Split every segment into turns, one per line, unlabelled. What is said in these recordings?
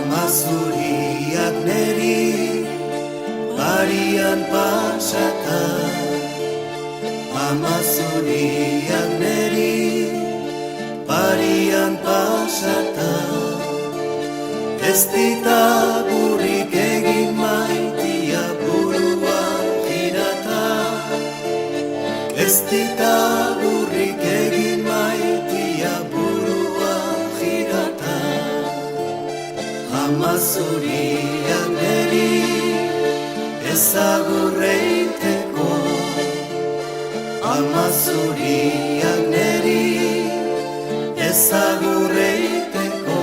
Amazuriak neri barian pasata, Amazuriak neri barian pasata, ez dita burrik egin maitia buruan girata, ez dita burrik egin maitia buruan girata. Amazuriak neri ezagurreiteko, Amazuriak neri ezagurreiteko,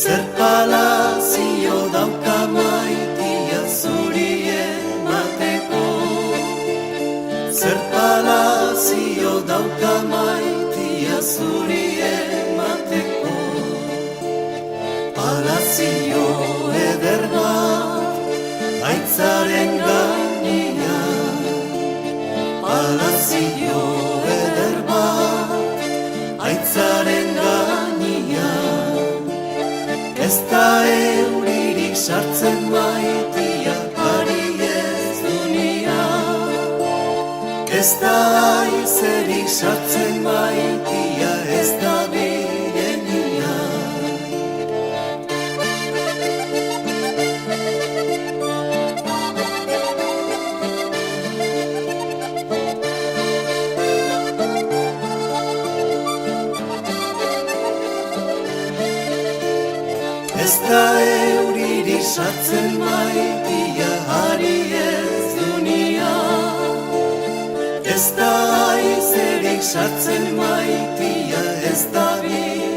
zer palazio dauka maitia zuri emateko, zer palazio dauka maitia zuri emateko. Palazio eder bat, aitzaren gainean, palazio eder bat, aitzaren gainean, ez da euririk sartzen maitia ari ez dunian, ez da aizerik sartzen maitia ez da birenian. Ez da euririk sartzen maitia ari ez dunian, ez da aizerik sartzen maitia ez da bi.